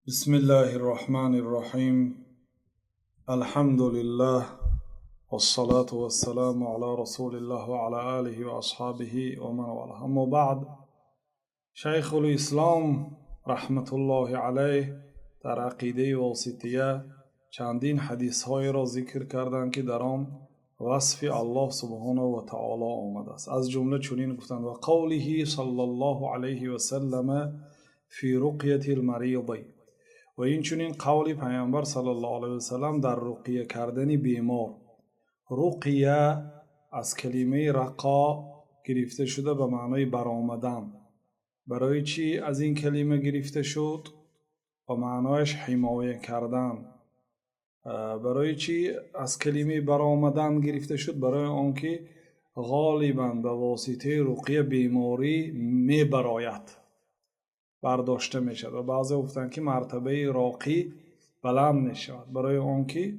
بسم الله الرحمن الرحيم. الحمد لله والصلاة والسلام على رسول الله وعلى آله وأصحابه ومن والاه. اما بعد، شیخ الاسلام رحمت الله علیه در عقیده واسطیه چندین حدیث های را ذکر کردند که در آن وصف الله سبحانه و تعالی آمده است. از جمله چنین گفتند: و قوله صلی الله علیه و سلم فی رقیة المریض، و این چنین قول پیامبر صلی الله علیه و سلم در رقیه کردن بیمار. رقیه از کلمه رقا گرفته شده به معنای برآمدن. برای چی از این کلمه گرفته شد؟ و معنایش حمایه کردن. برای چی از کلمه برآمدن گرفته شد؟ برای آنکه غالباً به واسطه رقیه بیماری می براید، برداشته می شود. و بعضی گفتند که مرتبه راقی بلند می شود، برای آنکه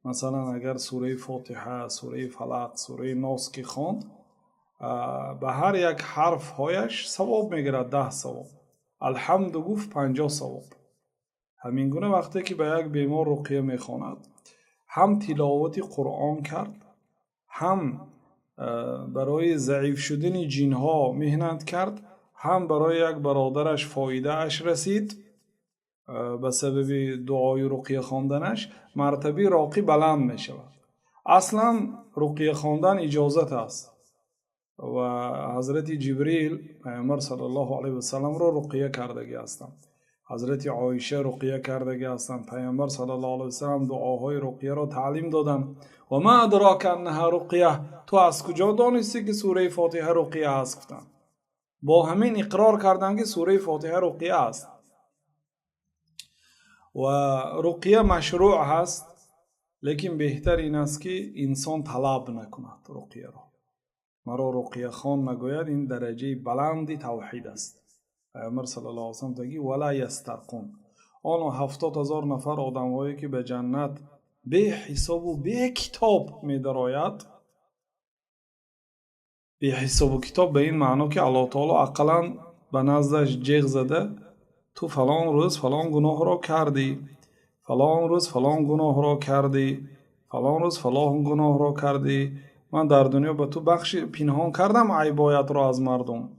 مثلا اگر سوره فاتحه، سوره فلق، سوره ناس که خواند، به هر یک حرف هایش ثواب می گیرد 10 ثواب. الحمد گفت 50 ثواب. همین گونه وقتی که به یک بیمار رقیه می خواند، هم تلاوت قرآن کرد، هم برای ضعیف شدن جن ها محنت کرد، هم برای یک برادرش فایده اش رسید به سبب دعای رقیه خواندنش، مرتبه راقی بلند می شود. اصلا رقیه خواندن اجازت است و حضرت جبریل پیامبر صلی الله علیه و سلم را رقیه کردگی هستند، حضرت عایشه رقیه کردگی هستند. پیامبر صلی الله علیه و سلم دعاهای رقیه را تعلیم دادند. و ما ادراک انها رقیه، تو از کجا دانستی که سوره فاتحه رقیه است؟ گفتند. با همین اقرار کردند که سوره فاتحه رقیه است. و رقیه مشروع هست، لیکن بهتر این است که انسان طلب نکند رقیه را. مرا رقیه خوان نگوید، این درجه بلندی توحید است. پیامبر صلی الله علیه و سلم تگی ولا یسترقون. آن 70,000 نفر آدم‌هایی که به جنت به حساب و به کتاب می درآید، به حساب و کتاب به این معنی که الله تعالی اقلا به نزدش جیغ زده تو فلان روز فلان گناه را کردی، فلان روز فلان گناه را کردی، فلان روز فلان گناه را کردی، من در دنیا به تو بخش پنهان کردم عیبایت را از مردم.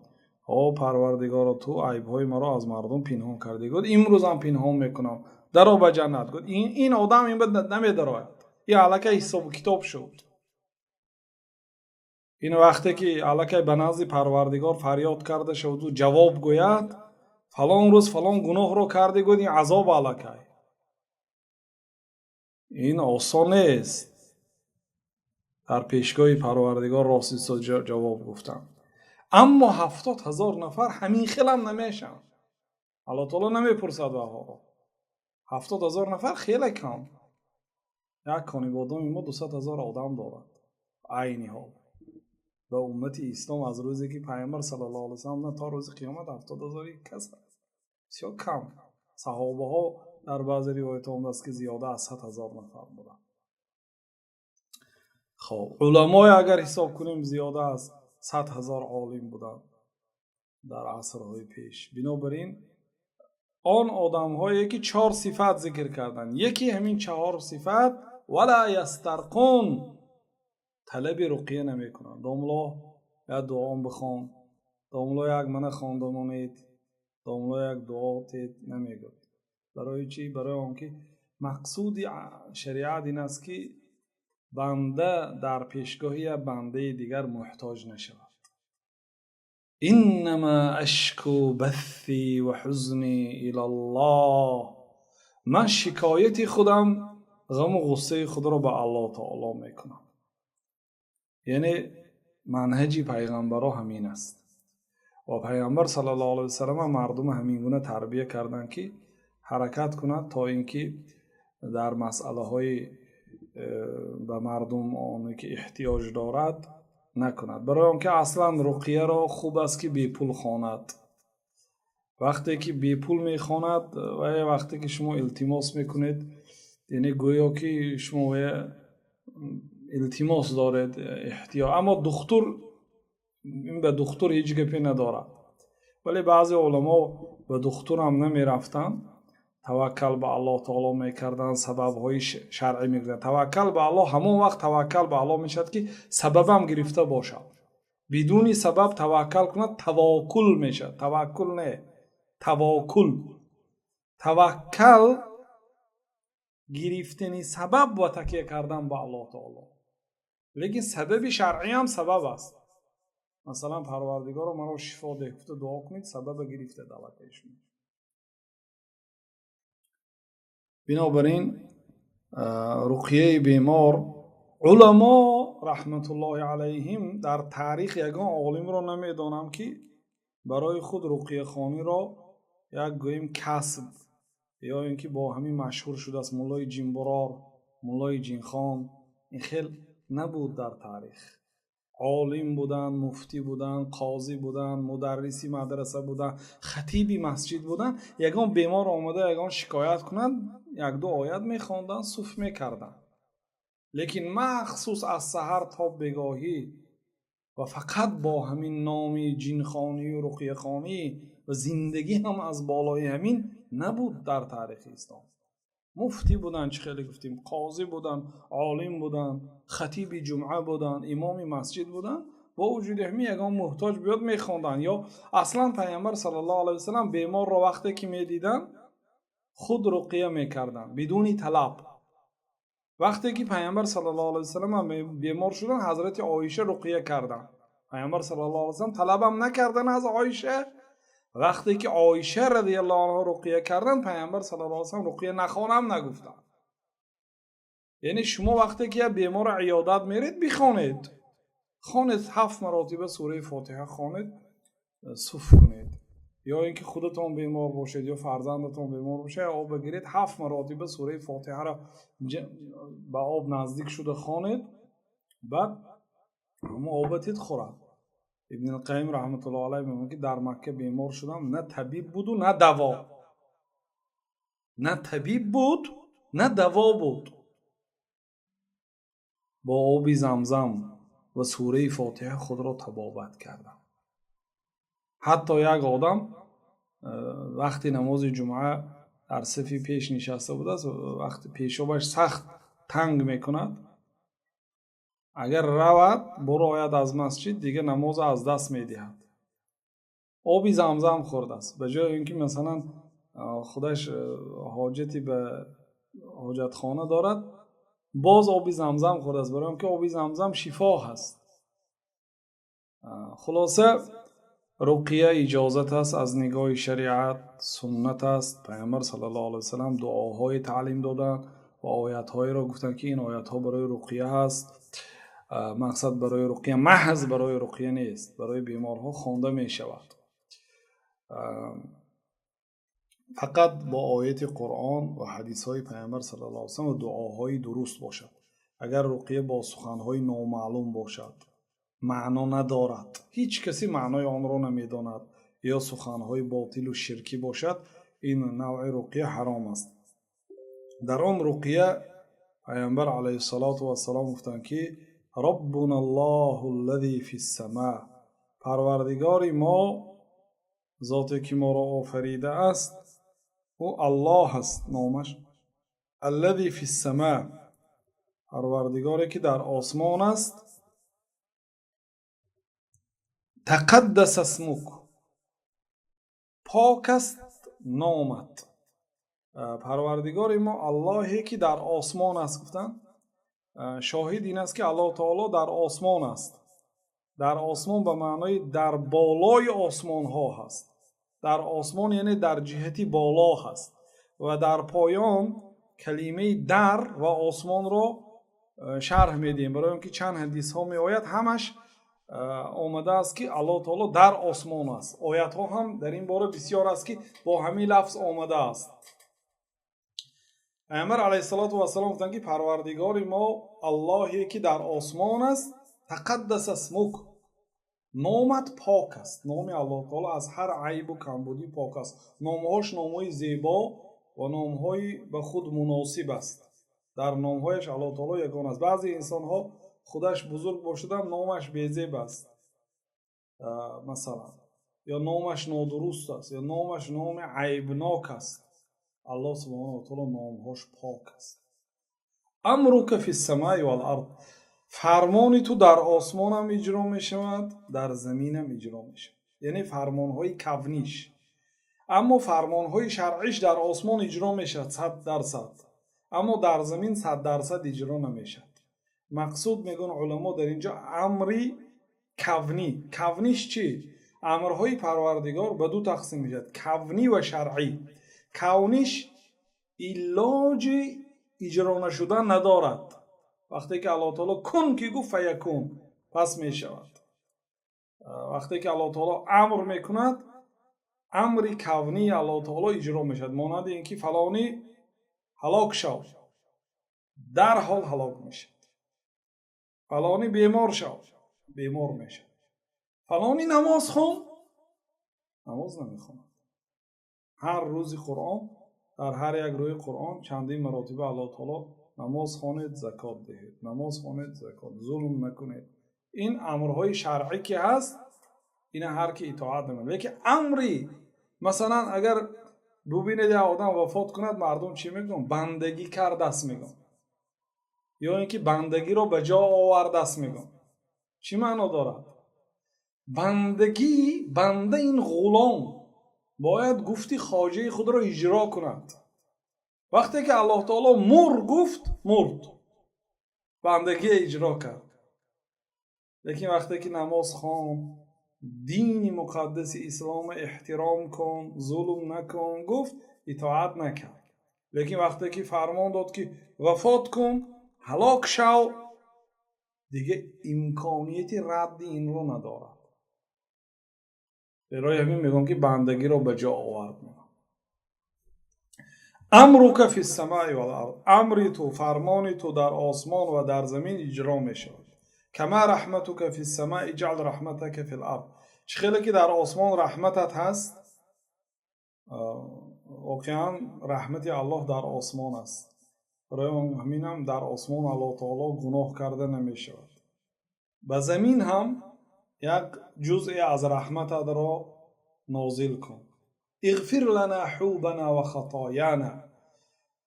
پروردگار، تو عیبهای مرا از مردم پنهان کردی، گفت امروز هم پنهان میکنم، درو به جنت. گفت این آدم این بد نمیدراید، این الکه حساب و کتاب شد. این وقتی که الکه به نزد پروردگار فریاد کرده شد و جواب گوید فلان روز فلان گناه را کردی، گفت این عذاب الکه، این آسان نیست. در پیشگاه پروردگار راستی جواب گفتن. اما 70,000 نفر همین خیلم نمیشن. الله تعالی نمیپرسد به ها. 70,000 نفر خیلی کم. یک خانواده ما 200,000 آدم دارد. عینی ها به امت اسلام از روزی که پیامبر صلی الله علیه و سلم تا روز قیامت 70,000 کس است. بسیار کم. صحابه ها در بعضی روایت آمده است که زیاده از 100,000 نفر بودند. خب علمای اگر حساب کنیم زیاده از 100,000 عالم بودند در عصرهای پیش. بنابراین آن آدم هایی که 4 صفت ذکر کردن، یکی همین 4 صفت ولا یسترقون، طلب رقیه نمی کنند. داملا یا دعا بخوان، داملا یک من خواندمانید، داملا یک دعا تید نمی گفت. برای چی؟ برای آنکه مقصود شریعت این است که بنده در پیشگاهی بنده دیگر محتاج نشود. انما اشکو بثی و حزنی الی الله، من شکایت خودم، غم و غصه خود را به الله تعالی میکنم. یعنی منهج پیغمبرها همین است و پیغمبر صلی الله علیه و سلم مردم همین گونه تربیت کردند که حرکت کنند تا اینکه در مسئله های به مردم آنی که احتیاج دارد نکند. برای آنکه اصلا رقیه را خوب است که بی پول خواند. وقتی که بی پول می خواند و وقتی که شما التماس میکنید، یعنی گویا که شما التماس دارید احتیاج، اما دکتر این به دکتر هیچ گپی ندارد. ولی بعضی علما به دکتر هم نمی رفتند توکل به الله تعالی میکردن، سبب های شرعی میگذارن. توکل به الله همون وقت توکل به الله میشد که سببم گرفته باشد. بدون سبب توکل کند توکل میشد. توکل نه، توکل. توکل گرفتنی سبب و تکیه کردن به الله تعالی. لیکن سبب شرعی هم سبب است. مثلا پروردگار مرا شفا ده، گفته دعا کنید، سبب گرفته دعوتش میشه. بنابراین رقیه بیمار، علما رحمت الله علیهم در تاریخ یگان عالم را نمیدانم که برای خود رقیه خوانی را یک گویم کسب یا اینکه با همین مشهور شده است مولای جنبرار، مولای جنخان، این خیل نبود در تاریخ. عالم بودن، مفتی بودن، قاضی بودن، مدرسی مدرسه بودن، خطیبی مسجد بودن. یگان بیمار آمده یگان شکایت کنند، یک دو آیت میخواندن، صوف میکردن. لیکن مخصوص از سحر تا بگاهی و فقط با همین نامی جنخانی و رقیه خانی و زندگی هم از بالای همین نبود در تاریخ اسلام. مفتی بودن، چه خیلی گفتیم، قاضی بودن، عالم بودن، خطیب جمعه بودن، امام مسجد بودن. با وجود همین یگان محتاج بیاد میخواندن. یا اصلا پیامبر صلی الله علیه وسلم بیمار را وقتی که میدیدن خود رقیه میکردن بدون طلب. وقتی که پیامبر صلی الله علیه وسلم بیمار شدن، حضرت عایشه رقیه کردن. پیامبر صلی الله علیه وسلم طلبم نکردن از عایشه. وقتی که عایشه رضی الله عنها رقیه کردن، پیامبر صلی الله علیه وسلم رقیه نخوانم نگفتن. یعنی شما وقتی که بیمار عیادت میرید بخوانید، خوانید 7 مرتبه سوره فاتحه خوانید، صوف کنید. یا اینکه خودتون بیمار باشید یا فرزندتون بیمار باشه، آب بگیرید 7 مرتبه سوره فاتحه را به آب نزدیک شده خوانید، بعد آبتید خورد. ابن القیم رحمت الله علیه میگه که در مکه بیمار شدم، نه طبیب بود و نه دوا. نه طبیب بود نه دوا بود. با آب زمزم و سوره فاتحه خود را طبابت کردم. حتی یک آدم وقتی نماز جمعه در صف پیش نشسته بوده است، وقتی پیشابش سخت تنگ میکند، اگر رود برآید از مسجد، دیگه نماز از دست میدهد. آبی زمزم خورده است، به جای اینکه مثلا خودش حاجتی به حاجتخانه دارد، باز آبی زمزم خورده است، برای اینکه آبی زمزم شفا هست. خلاصه رقیه اجازت است از نگاه شریعت، سنت است. پیامبر صلی الله علیه وسلم دعاهای تعلیم دادن و آیات‌های را گفتن که این آیات‌ها برای رقیه هست. مقصد برای رقیه محض برای رقیه نیست، برای بیمارها خوانده می شود. فقط با آیت قرآن و حدیث های پیامبر صلی الله علیه وسلم و دعاهای درست باشد. اگر رقیه با سخنهای نامعلوم باشد، معنا ندارد، هیچ کسی معنای آن را نمیداند، یا سخنهای باطل و شرکی باشد، این نوع رقیه حرام است. در آن رقیه پیامبر علیه السلام گفتند که ربنا الله الذی فی السماء، پروردگار ما ذاتی که ما را آفریده است، او الله است نامش. الذی فی السماء، پروردگاری که در آسمان است. تقدس اسمک، پاک است نامت. پروردگار ما اللهی که در آسمان است. گفتن شاهد این است که الله تعالی در آسمان است. در آسمان به معنای در بالای آسمان ها هست. در آسمان یعنی در جهتی بالا هست. و در پایان کلمه در و آسمان را شرح میدیم، برای اینکه چند حدیث ها می آید همش آمده است که الله تعالی در آسمان است. آیات ها هم در این باره بسیار است که با همین لفظ آمده است. پیامبر علیه السلام گفتند که پروردگار ما اللهی که در آسمان است. تقدس اسمک، نامت پاک است. نام الله تعالی از هر عیب و کمبودی پاک است. نامهاش نامهای زیبا و نامهای به خود مناسب است. در نامهایش الله تعالی یگانه است. بعضی انسان ها خودش بزرگ باشده نامش بی‌زیب است، مثلا، یا نامش نادرست است، یا نامش نام عیبناک است. الله سبحانه وتعالى نامهاش پاک است. امرک فی السماء والارض، فرمانی تو در آسمان هم اجرا می شود، در زمین هم اجرا می شود. یعنی فرمانهای کونیش. اما فرمانهای شرعیش در آسمان اجرا می شود 100%، اما در زمین 100% اجرا نمی شود. مقصود میگن علما در اینجا امری کونی. کونیش چی؟ امرهای پروردگار به دو تقسیم می شود، کونی و شرعی. کونیش علاج اجرا نشدن ندارد. وقتی که الله تعالی کن که گفت فیکون، پس می شود. وقتی که الله تعالی امر میکند، امر کونی الله تعالی اجرا می شود. مانند اینکه فلانی هلاک شو، در حال هلاک می شود. فلانی بیمار شو، بیمار می شود. فلانی نماز خون، نماز نمی خواند. هر روز قرآن، در هر یک روی قرآن چندین مراتبه الله تعالی نماز خوانید، زکات دهید، نماز خوانید، زکات، ظلم نکنید. این امرهای شرعی که هست، این هر کی اطاعت نمیکنه. لیکن امری مثلا اگر ببینید یه آدم وفات کند، مردم چی میگن؟ بندگی کرد است میگن، یا اینکه بندگی رو به جا آورد است میگن. چی معنا دارد؟ بندگی، بنده این غلام باید گفتی خواجه خود را اجرا کند. وقتی که الله تعالی مر گفت، مرد، بندگی اجرا کرد. لیکن وقتی که نماز خوان، دین مقدس اسلام احترام کن، ظلم نکن گفت، اطاعت نکرد. لیکن وقتی که فرمان داد که وفات کن، هلاک شو، دیگه امکانیت رد این رو ندارد. برای همین میگم که بندگی رو به جا آورد. امرک فی السماء والارض، امری تو، فرمانی تو در آسمان و در زمین اجرا می شود. کما رحمتک فی السماء اجعل رحمتک فی الارض، چخیلی که در آسمان رحمتت هست، واقعا رحمت الله در آسمان است. برای همین هم در آسمان الله تعالی گناه کرده نمی شود. به زمین هم یک جزئی از رحمتت را نازل کن. اغفر لنا حوبنا و خطایانا،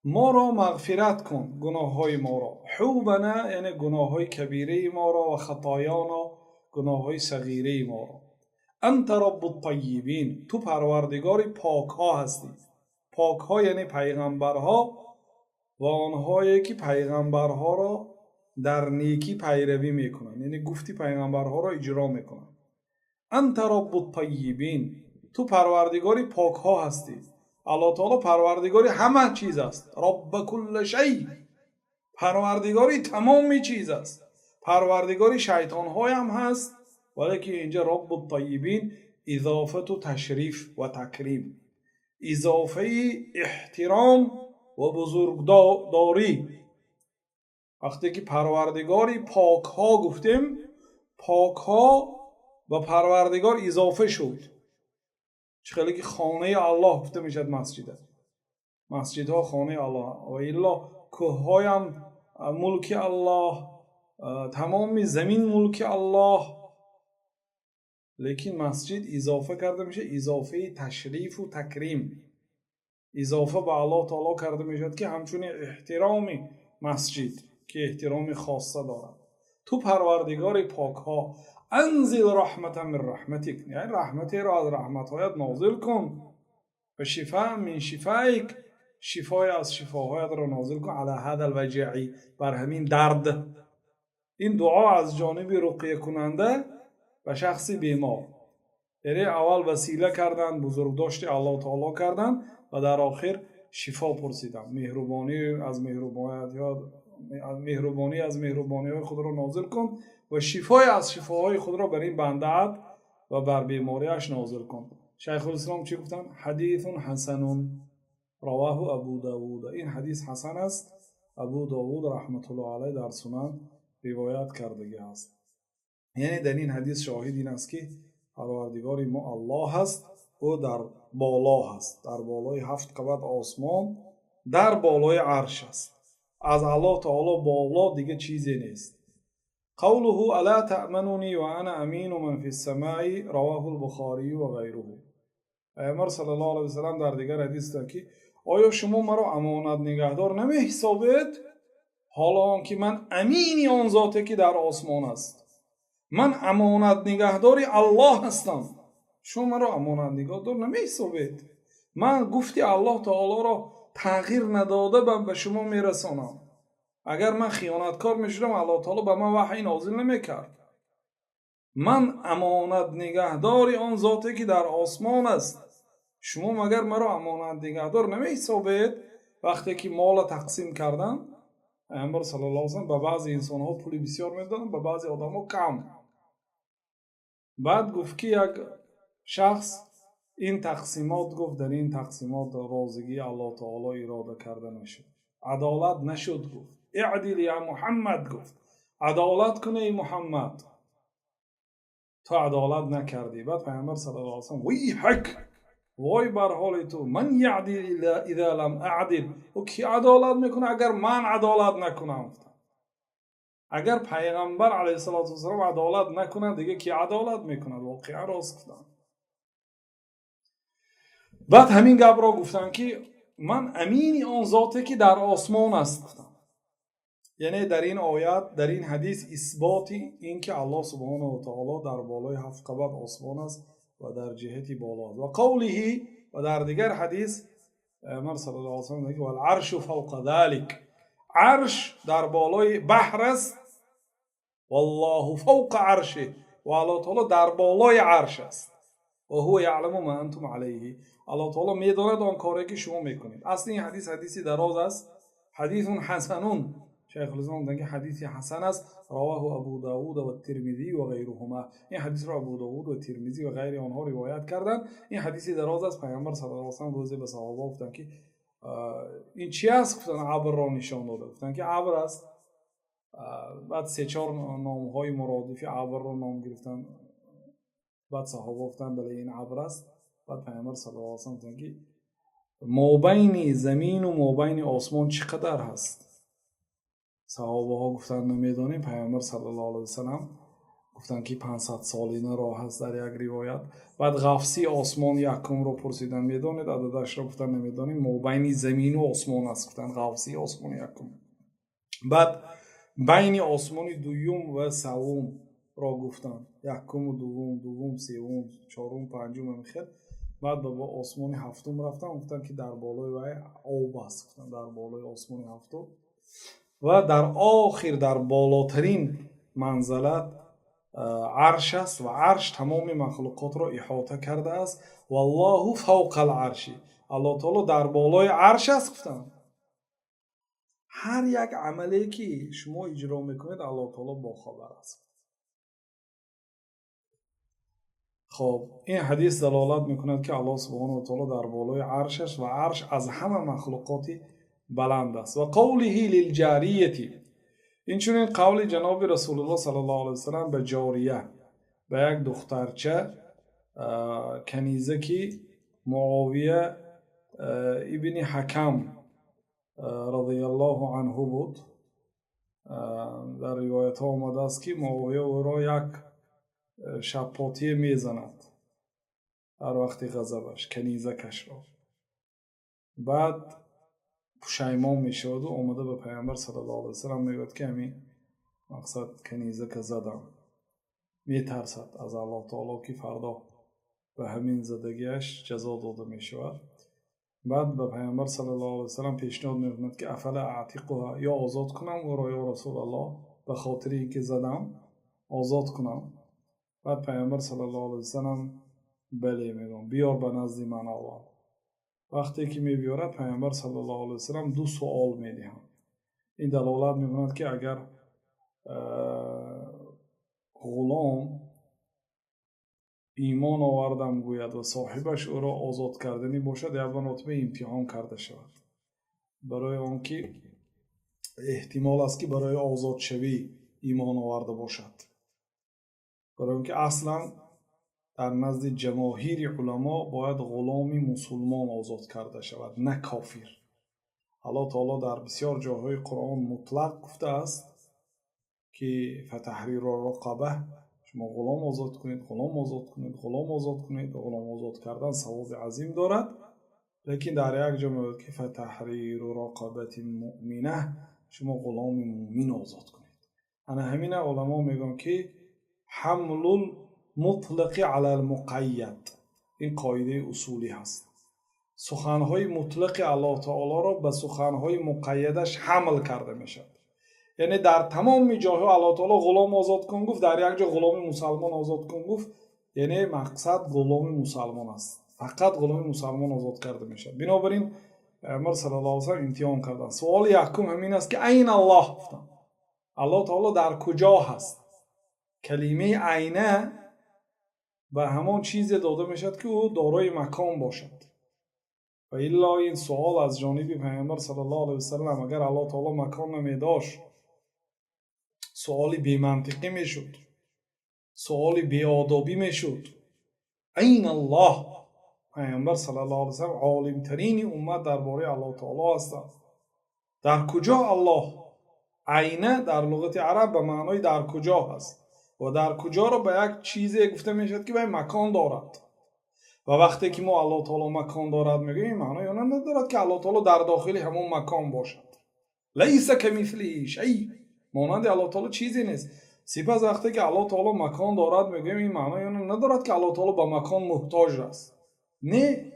ما را مغفرت کن گناه های ما را. حوبنا یعنی گناه های کبیره ما را، و خطایانا گناه های صغیره ما را. انت رب الطیبین، تو پروردگار پاک ها هستی. پاک ها یعنی پیغمبرها و آنهایی که پیغمبرها را در نیکی پیروی میکنند، یعنی گفتی پیغمبرها را اجرا میکنند. انت رب الطیبین، تو پروردگاری پاک ها هستی. الله تعالی پروردگاری همه چیز است. رب کل شیء، پروردگاری تمام چیز است. پروردگاری شیطان های هم هست، ولی که اینجا رب الطیبین اضافه و تشریف و تکریم، اضافه احترام و بزرگداری. وقتی که پروردگاری پاک ها گفتیم، پاک ها و پروردگار اضافه شد. چخیلی که خانه الله گفته میشد مسجد، مسجدها خانه الله، و الا کوه های هم ملک الله، تمام زمین ملک الله. لیکن مسجد اضافه کرده میشه، اضافه تشریف و تکریم، اضافه به الله تعالی کرده میشد که همچنین احترام مسجد که احترام خاصه دارد. تو پروردگار پاک ها، انزل رحمت من رحمتک، یعنی رحمتی را از رحمتهایت نازل کن. و شفاء من شفایک، شفای از شفاهایت را نازل کن. علی هذا الوجع، بر همین درد. این دعا از جانب رقیه کننده و شخصی بیمار، یعنی اول وسیله کردن، بزرگداشت الله تعالی کردن و در آخر شفا پرسیدن. مهربانی از مهربانی های خود را نازل کن و شفای از شفاهای خود را بر این بنده و بر بیماریش نازل کن. شیخ الاسلام چی گفتن؟ حدیث حسن رواه ابو داود، این حدیث حسن است، ابو داود رحمت الله علیه در سنن روایت کرده است. یعنی در این حدیث شاهد این است که پروردگار ما الله هست، او در بالا هست، در بالای 7 قبت آسمان، در بالای عرش است. از الله تعالی بالا دیگه چیزی نیست. قوله الا تأمنونی و انا امین من فی السماء رواه البخاری و غیره. پیامبر صلی الله علیه و سلم در دیگر حدیث داد که آیا شما مرا امانت نگهدار نمی حسابید؟ حالا آنکه من امینی آن ذاته که در آسمان است، من امانت نگهداری الله هستم، شما مرا امانت نگهدار نمی حسابید. من گفتی الله تعالی را تغییر نداده به شما میرسانم. اگر من خیانتکار میشدم الله تعالی به من وحی نازل نمیکرد. من امانت نگهداری آن ذاتی که در آسمان است، شما مگر مرا امانت نگهدار نمی حسابید؟ وقتی که مال تقسیم کردن پیامبر صلی الله علیه و سلم به بعضی انسان ها پول بسیار میدادن، به بعضی آدم ها کم. بعد گفت که یک شخص این تقسیمات گفت در این تقسیمات رازگی الله تعالی اراده کرده نشد، عدالت نشد. گفت اعدل یا محمد، گفت عدالت کنه ای محمد، تو عدالت نکردی. بعد پیامبر صلی الله علیه و سلم وی حق، وای بر حال تو، من یعدل اذا لم اعدل، و کی عدالت میکنه اگر من عدالت نکنم؟ اگر پیغمبر علیه السلام عدالت نکنه دیگه کی عدالت میکنه؟ واقعا راست گفتن. بعد همین گپ را گفتن که من امینی آن ذاتی که در آسمان است. یعنی در این آیت، در این حدیث اثباتی این که الله سبحانه و تعالی در بالای 7 قبض آسمان است و در جهتی بالا است. و قوله، و در دیگر حدیث پیامبر صلی الله علیه و سلم میگه والعرش فوق ذلك، عرش در بالای بحر است، والله فوق عرشه، و الله تعالی در بالای عرش است، و هو یعلم ما انتم علیه، الله تعالی میداند آن کاری که شما میکنید. اصلا این حدیث حدیثی دراز است، حدیث حسنون، شیخ الاسلام میگه حدیث حسن است، رواه ابو داود و ترمذی و غیرهما. این حدیث را ابو داود و ترمذی و غیر آنها روایت کردند. این حدیثی دراز است. پیامبر صلی الله علیه و سلم روزی به صحابه گفتند که این چی است؟ گفتن ابر را نشان داده. گفتن که ابر است. بعد 3-4 نام های مرادف ابر را نام گرفتن. بعد صحابه گفتن بله این ابر است. بعد پیامبر صلی الله علیه و سلم گفتن که مابین زمین و مابین آسمان چقدر هست؟ صحابه ها گفتن نمیدانیم. پیامبر صلی الله علیه و سلم گفتن که 500 سالینه راه هست در یک روایت. بعد غفصی آسمان یکم رو پرسیدن میدانید عددش رو؟ گفتن نمیدانیم. مابین زمین و آسمان است. گفتن غفصی آسمان یکم. بعد بین آسمان دوم و سوم را گفتن، یکم و دوم سوم چهارم پنجم میخواد. بعد با آسمان هفتم رفتن، گفتن که در بالای وای آب است. گفتن در بالای آسمان هفتم و در آخر در بالاترین منزلت عرش است و عرش تمام مخلوقات را احاطه کرده است. والله فوق العرش، الله تعالی در بالای عرش است. گفتن هر یک عملی که شما اجرا میکنید الله تعالی با خبر است. خب این حدیث دلالت میکند که الله سبحانه و تعالی در بالای عرش است و عرش از همه مخلوقاتی بلند است. و قوله للجاریه، این چون قول جناب رسول الله صلی الله علیه و سلم به جاریه، به یک دخترچه کنیزه که معاویه ابن حکم رضی الله عنه بود. در روایت ها آمده است که معاویه او را یک شپاتی میزند هر وقتی غضبش، کنیزه کش را. بعد پشیمان میشود و آمده به پیامبر صلی الله علیه و سلم میگوید که همین مقصد کنیزه که زدم، میترسد از الله تعالی که فردا به همین زدگیش جزا داده میشود. بعد به پیامبر صلی الله علیه و سلم پیشنهاد میکند که افلا اعتقها، یا آزاد کنم او را یا رسول الله، به خاطر اینکه زدم آزاد کنم. بعد پیامبر صلی الله علیه و سلم بله میگم بیار به نزد من آور. وقتی که میبیارد پیامبر صلی الله علیه و سلم 2 سوال میدهند. این دلالت میکند که اگر غلام ایمان آوردم گوید و صاحبش او را آزاد کردنی باشد، یا به رتبه امتحان کرده شود، برای آنکه احتمال است که برای آزاد شوی ایمان آورده باشد. برای آنکه اصلا در نزد جماهیر علما باید غلام مسلمان آزاد کرده شود، نه کافر. الله تعالی در بسیار جاهای قرآن مطلق گفته است که فتحریر رقبه، شما غلام آزاد کنید، غلام آزاد کنید، غلام آزاد کنید. غلام آزاد کردن ثواب عظیم دارد. لیکن در یک جا میگوید که فتحریر رقبت مؤمنه، شما غلام مؤمن آزاد کنید. انا همین علما میگن که حمل المطلق علی المقید، این قاعده اصولی هست. سخنهای مطلق الله تعالی را به سخنهای مقیدش حمل کرده میشد. یعنی در تمام جاها الله تعالی غلام آزاد کن گفت، در یک جا غلام مسلمان آزاد کن گفت، یعنی مقصد غلام مسلمان است، فقط غلام مسلمان آزاد کرده میشد. بنابراین پیامبر صلی الله علیه و سلم امتحان کردن. سوال یکم همین است که عین الله گفتن، الله تعالی در کجا هست؟ کلمه عینه به همان چیز داده میشد که او دارای مکان باشد. و الا این سوال از جانب پیامبر صلی الله علیه و سلم اگر الله تعالی مکان نمیداشت، سوالی بی منطقی میشد، سوالی بی آدابی میشد. عین الله، پیامبر صلی الله علیه و سلم عالم ترین امت درباره الله تعالی هستند. در کجا الله؟ عینه در لغت عرب به معنای در کجا هست و در کجا رو به یک چیزی گفته میشد که به مکان دارد. و وقتی که ما الله تعالی مکان دارد میگیم، این معنی اون ندارد که الله تعالی در داخل همون مکان باشد. لیس کمثله شیء، مانند الله تعالی چیزی نیست. سپس وقتی که الله تعالی مکان دارد میگیم، این معنی اون ندارد که الله تعالی به مکان محتاج است. نه،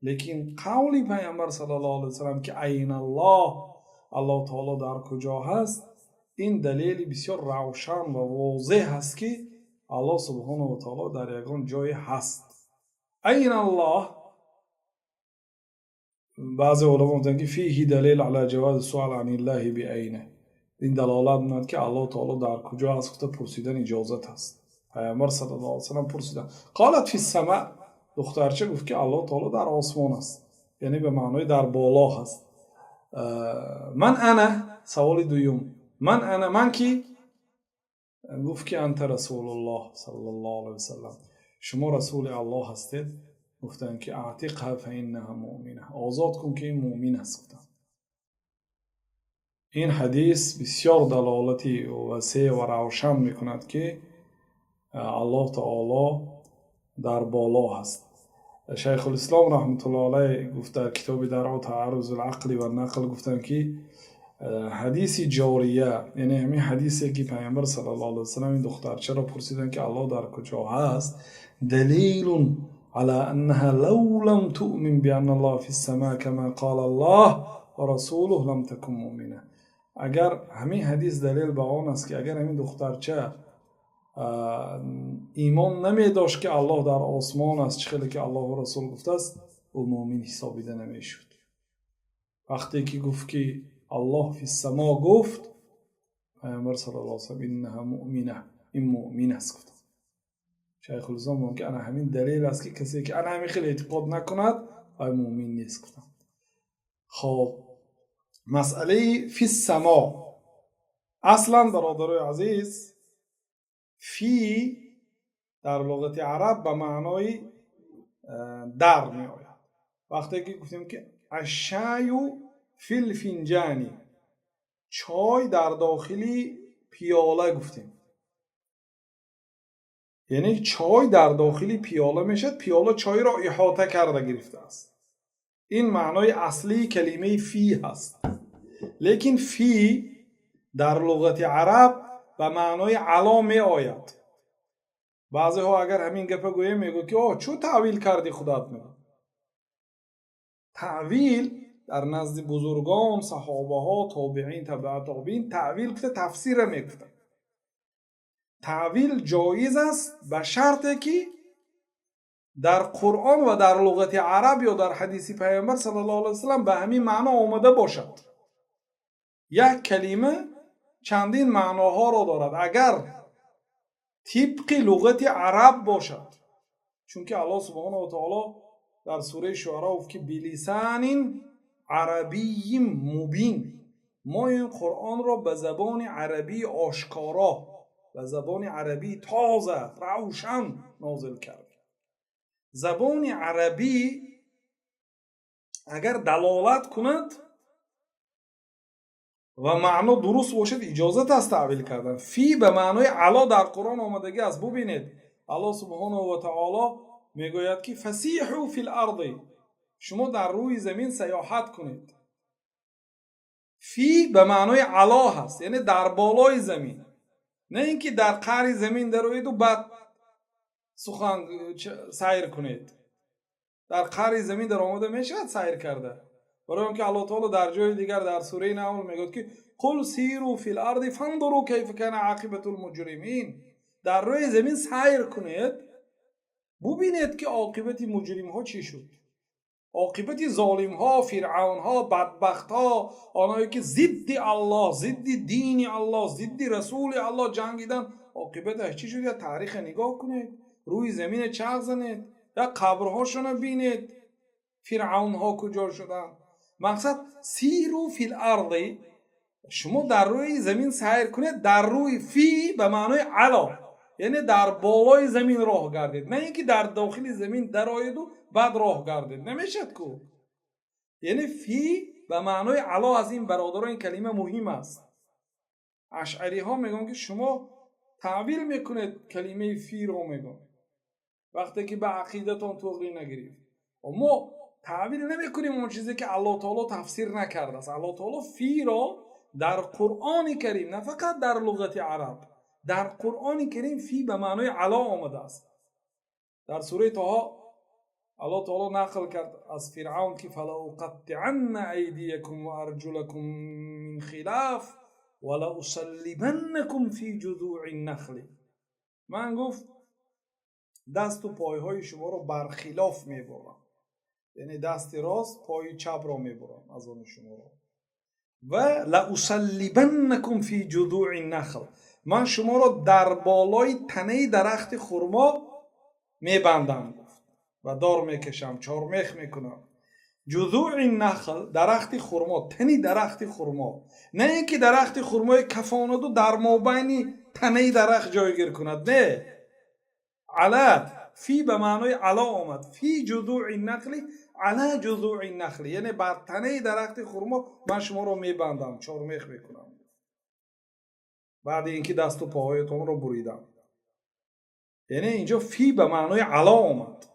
لیکن قولی پیامبر صلی الله علیه و سلم که عین الله، الله تعالی در کجا هست، این دلیل بسیار روشن و واضح هست که الله سبحانه و تعالی در یگان جای هست. عین الله، بعضی علما میگن که فیه دلیل علی جواز سؤال عن الله بعینه، این دلالت می‌کند که الله تعالی در کجا هست گفته پرسیدن اجازت هست. پیامبر صلی الله علیه و سلم پرسیدن قالت فی السماء، دخترچه گفت که الله تعالی در آسمان است، یعنی به معنای در بالا هست. من انا، سوال دوم، من انا، من کی؟ گفت که انت رسول الله صلی الله علیه و سلم، شما رسول الله هستید. گفتن که اعتقها فانها مؤمنه، آزاد کن که این مؤمن است. این حدیث بسیار دلالتی وسیع و روشن میکند که الله تعالی در بالا هست. شیخ الاسلام رحمت الله علیه گفت در کتاب درع تعارض العقل و نقل گفتن که حدیث جاریه، یعنی همین حدیثی که پیامبر صلی الله علیه و سلم این دخترچه را پرسیدن که الله در کجا هست، دلیل على انها لو لم تؤمن بان الله في السماء كما قال الله ورسوله لم تكن مؤمنه. اگر همین حدیث دلیل به آن است که اگر همین دخترچه ایمان نمی داشت که الله در آسمان است، چخیلی که الله و رسول گفته است، او مؤمن حسابیده نمی شد. وقتی که گفت که الله فی السما گفت، پیامبر صلی الله علیه و سلم انها مؤمنه، این مؤمن است گفت. شیخ الاسلام میگه که انا همین دلیل است که کسی که انا همین خیلی اعتقاد نکند او مؤمن نیست گفتم. خب مسئله فی السما، اصلا برادرای عزیز، فی در لغت عرب به معنای در می آید. وقتی که گفتیم که الشای فی الفنجانی، چای در داخلی پیاله گفتیم، یعنی چای در داخلی پیاله میشد، پیاله چای را احاطه کرده گرفته است. این معنای اصلی کلمه فی هست. لیکن فی در لغت عرب به معنای علا می آید. بعضی ها اگر همین گپه گویه میگو که چو تعویل کردی خودت میگو. تعویل در نزد بزرگان، صحابه ها، تابعین، تبع تابعین، تعویل گفته تفسیر میگفته. تعویل جایز است به شرطی که در قرآن و در لغت عرب یا در حدیث پیامبر صلی الله علیه و سلم به همین معنا آمده باشد. یک کلمه چندین معناها را دارد اگر طبق لغت عرب باشد، چون که الله سبحانه و تعالی در سوره شعراء گفت که بلسان عربی مبین، ما این قرآن را به زبان عربی آشکارا، به زبان عربی تازه روشن نازل کرد. زبان عربی اگر دلالت کند و معنا درست باشد اجازت است تعبیر کردن. فی به معنای علا در قرآن آمدگی است. ببینید الله سبحانه و تعالی میگوید که فسیحوا فی الارض، شما در روی زمین سیاحت کنید. فی به معنای علا هست، یعنی در بالای زمین، نه اینکه در قعر زمین دروید و بعد سخن سیر کنید. در قعر زمین در آمده میشود سیر کرده، برای اینکه الله تعالی در جای دیگر در سوره نحل میگه که قل سیروا فی الارض فانظروا کیف کان عاقبة المجرمین. در روی زمین سیر کنید، ببینید که عاقبت مجرم ها چی شد. عاقبت ظالم ها، فرعون ها، بدبخت ها، آنهایی که ضد الله، ضد دین الله، ضد رسول الله جنگیدن، عاقبتش چی شد؟ یا تاریخ نگاه کنید، روی زمین چرخ زنید، یا قبرهاشون بینید، فرعون ها کجا شدن. مقصد سیروا فی الارض، شما در روی زمین سیر کنید. در روی فی به معنای علا، یعنی در بالای زمین راه گردید، نه اینکه در داخل زمین درآیید و بعد راه گردید، نمیشد کو. یعنی فی به معنای علا. از این برادران این کلمه مهم است. اشعری ها میگن که شما تعبیر میکنید کلمه فی رو، میگن وقتی که به عقیدتون توغی نگیرید. ما تعبیر نمیکنیم اون چیزی که الله تعالی تفسیر نکرده است. الله تعالی فی را در قرآن کریم، نه فقط در لغت عرب، در قرآن کریم فی به معنای علا آمده است. در سوره طه الله تعالی نقل کرد از فرعون که فلا اقطعن ایدیکم و ارجلکم من خلاف ولا اصلبنکم فی جذوع النخل. من گفت دست و پایهای شما را برخلاف میبرم، یعنی دست راست پای چپ را میبرم از آن شما را، و لأصلبنکم فی جذوع النخل، من شما را در بالای تنه درخت خرما میبندم و دار میکشم، چارمیخ میکنم. جذوع النخل درخت خرما، تنی درخت خرما، نه اینکه درخت خرمای کفاند و در مابین تنه درخت جایگیر کند، نه. علا فی به معنای علا آمد. فی جذوع النخل، علا جذوع النخل، یعنی بر تنه درخت خرما من شما رو میبندم، چارمیخ میکنم بعد اینکه دست و پاهایتون رو بریدم. یعنی اینجا فی به معنای علا آمد.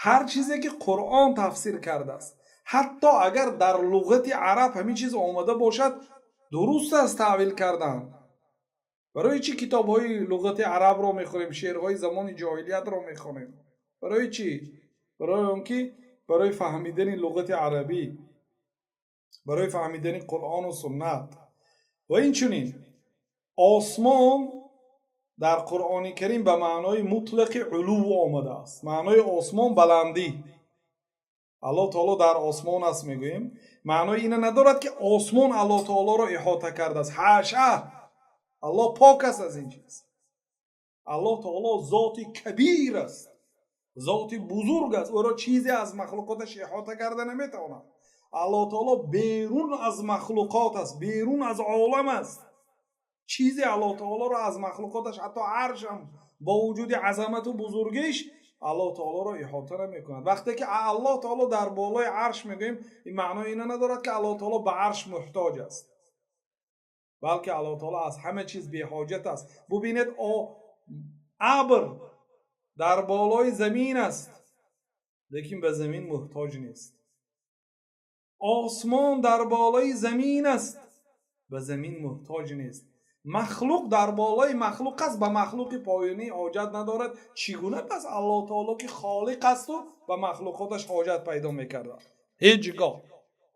هر چیزی که قرآن تفسیر کرده است، حتی اگر در لغت عرب همین چیز آمده باشد، درست است تعبیر کردن. برای چی کتاب های لغت عرب رو میخونیم، شعرهای زمان جاهلیت رو میخونیم؟ برای چی؟ برای اونکه برای فهمیدن لغت عربی، برای فهمیدن قرآن و سنت. و این چنین آسمان در قرآن کریم به معنای مطلق علو آمده است. معنای آسمان بلندی. الله تعالی در آسمان است میگوییم، معنای اینه ندارد که آسمان الله تعالی را احاطه کرده است. حاشا، الله پاک است از این چیز. الله تعالی ذات کبیر است، ذات بزرگ است، او را چیزی از مخلوقاتش احاطه کرده نمیتواند. الله تعالی بیرون از مخلوقات است، بیرون از عالم است. چیزی الله تعالی را از مخلوقاتش، حتی عرش هم با وجود عظمت و بزرگیش، الله تعالی را احاطه نمیکند. وقتی که الله تعالی در بالای عرش میگیم، این معنی اینه ندارد که الله تعالی به عرش محتاج است، بلکه الله تعالی از همه چیز بی حاجت است. ببینید ابر در بالای زمین است، لیکن به زمین محتاج نیست. آسمان در بالای زمین است، به زمین محتاج نیست. مخلوق در بالای مخلوق است، به مخلوق پایانی حاجت ندارد. چگونه پس الله تعالی که خالق است و به مخلوقاتش حاجت پیدا میکرده؟ هیچگاه.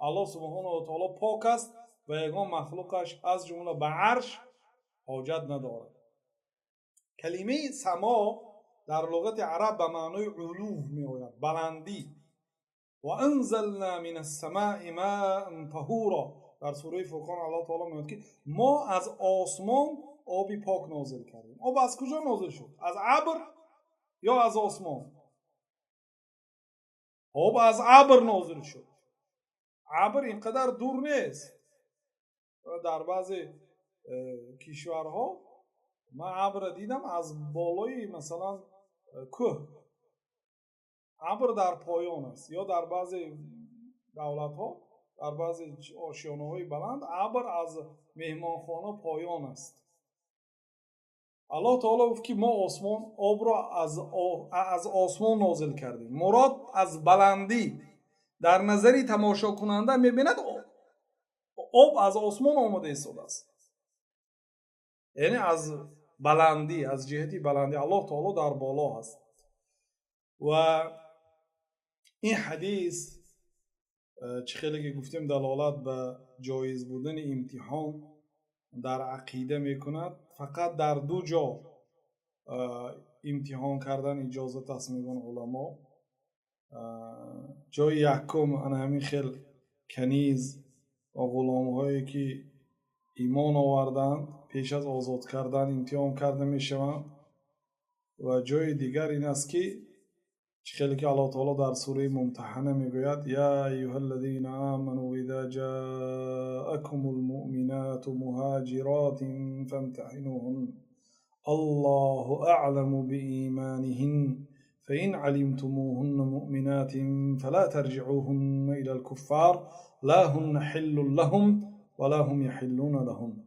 الله سبحانه و تعالی پاک است و یگان مخلوقش از جمله به عرش حاجت ندارد. کلمه سما در لغت عرب به معنای علو می آید، بلندی. و انزلنا من السماء ماء طهورا، در سوره فرقان الله تعالی میگه که ما از آسمان آبی پاک نازل کردیم. آب از کجا نازل شد؟ از ابر یا از آسمان؟ آب از ابر نازل شد. ابر اینقدر دور نیست. در بعضی کشورها من ابر دیدم از بالای مثلا کوه، ابر در پایان است، یا در بعضی دولت ها، در بعضی آشیانه های بلند ابر از مهمانخانه پایان است. الله تعالی گفت که ما آسمان آب را از آسمان نازل کردیم. مراد از بلندی، در نظری تماشا کننده میبیند آب از آسمان آمده ایستاده است. یعنی از بلندی، از جهتی بلندی الله تعالی در بالا هست. و این حدیث چه خیلی که گفتیم دلالت به جایز بودن امتحان در عقیده میکند. فقط در دو جا امتحان کردن اجازت است میگن علما. جای یکم همین خیل کنیز و غلام هایی که ایمان آوردند پیش از آزاد کردن امتحان کرده میشوند. و جای دیگر این است که خیلی که الله تعالی در سوره ممتحنه میگوید یا ایها الذین آمنوا اذا جاءکم المؤمنات مهاجرات فامتحنوهن الله اعلم بإيمانهن فإن علمتموهن مؤمنات فلا ترجعوهن إلى الكفار لا هن حل لهم ولا هم يحلون لهم.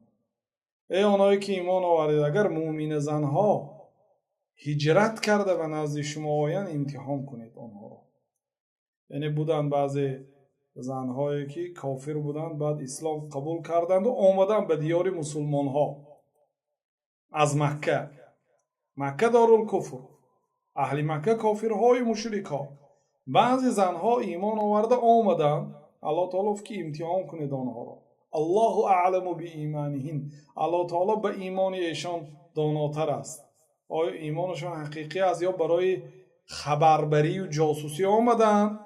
ای آنهایی که ایمان آورید اگر مؤمن زنها هجرت کرده و نزد شما آیند امتحان کنید آنها را. یعنی بودن بعضی زنهایی که کافر بودند بعد اسلام قبول کردند و آمدن به دیار مسلمان ها از مکه. مکه دارالکفر، اهل مکه کافرهای مشرکا. بعضی زنها ایمان آورده آمدن، الله تعالی که امتحان کنید آنها را. الله اعلم بإیمانهن، الله تعالی به ایمان ایشان داناتر است. آیا ایمانشان حقیقی است یا برای خبربری و جاسوسی آمدن؟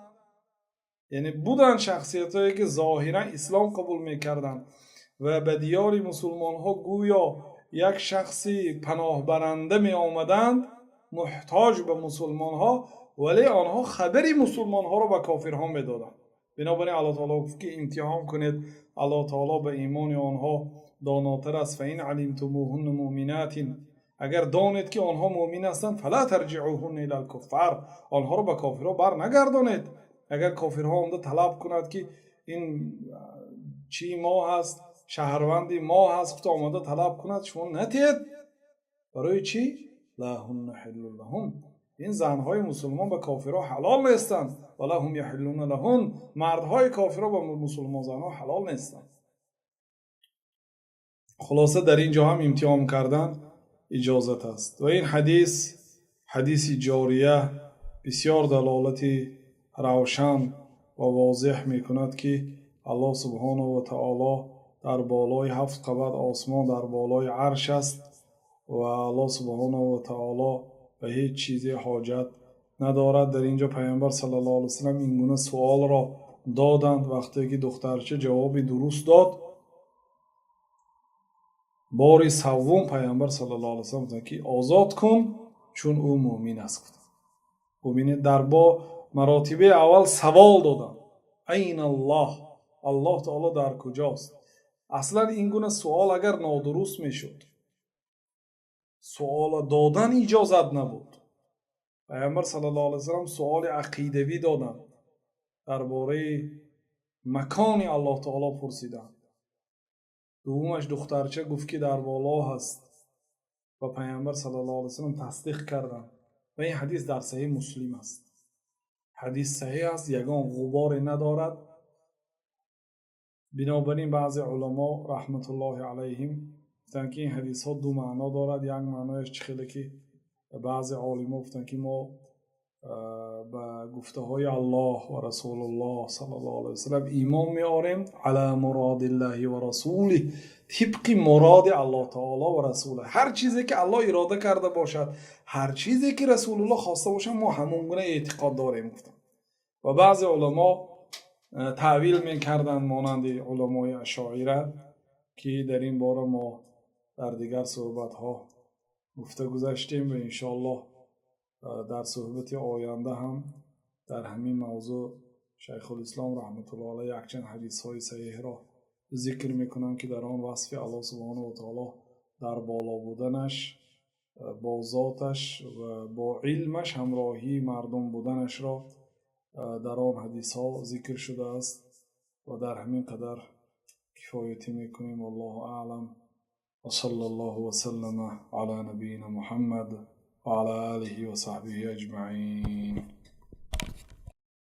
یعنی بودن شخصیتایی که ظاهرا اسلام قبول میکردن و به دیار مسلمان ها گویا یک شخصی پناه برنده می آمدند محتاج به مسلمان ها، ولی آنها خبری مسلمان ها را به کافرها می دادند. بنابراین الله تعالی گفت که امتحان کنید، الله تعالی به ایمان آنها داناتر است. فإن علمتموهن مؤمنات، اگر دانید که آنها مؤمن هستند فلا ترجعوهن الی الکفار، آنها را به کافرها بر نگردانید. اگر کافرها آمده طلب کند که این چی ما هست، شهروندی ما هست، خود آمده طلب کند شما نتید. برای چی؟ لا هن حل لهم، این زنهای مسلمان به کافرها حلال نیستند. ولا هم یحلون لهن، مردهای کافرها به مسلمان زنها حلال نیستند. خلاصه در اینجا هم امتحان کردن اجازت است. و این حدیث جاریه بسیار دلالتی روشن و واضح می کند که الله سبحانه و تعالی در بالای 7 قبض آسمان در بالای عرش است و الله سبحانه و تعالی به هیچ چیزی حاجت ندارد. در اینجا پیامبر صلی الله علیه و سلم این گونه سوال را دادند. وقتی که دخترچه جوابی درست داد، باری سوم پیامبر صلی الله علیه و سلم گفت که آزاد کن چون او مؤمن است. ببینید در با مراتبه اول سوال دادن این الله، الله تعالی در کجاست. اصلا این گونه سوال اگر نادرست میشد سوال دادن اجازت نبود. پیامبر صلی الله علیه و سلم سوال عقیدوی دادن، درباره مکان الله تعالی پرسیدن. دومش دخترچه گفت که در بالا هست و پیامبر صلی الله علیه و سلم تصدیق کردن. و این حدیث در صحیح مسلم است. حدیث صحیح است، یگان غبار ندارد. بنابراین بعضی علما رحمت الله علیهم گفتن که این حدیث ها دو معنا دارد. یک معنایش چخیلی که بعضی علما گفتن که ما به گفته های الله و رسول الله صلی الله علیه و سلم ایمان میاریم علی مراد الله و رسوله، طبق مراد الله تعالی و رسوله. هر چیزی که الله اراده کرده باشد، هر چیزی که رسول الله خواسته باشد، ما همون گونه اعتقاد داریم گفتن. و بعضی علما تعویل میکردن مانند علمای اشاعره که در این باره ما در دیگر صحبت ها گفته گذاشتیم و انشاءالله در صحبت آینده هم در همین موضوع شیخ الاسلام رحمت الله علیه یک چند حدیث های صحیح را ذکر میکنن که در آن وصف الله سبحانه و تعالی در بالا بودنش با ذاتش و با علمش همراهی مردم بودنش را در آن حدیث ها ذکر شده است و در همین قدر کفایتی میکنیم. والله اعلم و صلی الله و سلم علی نبینا محمد و علی آله و صحبه اجمعین.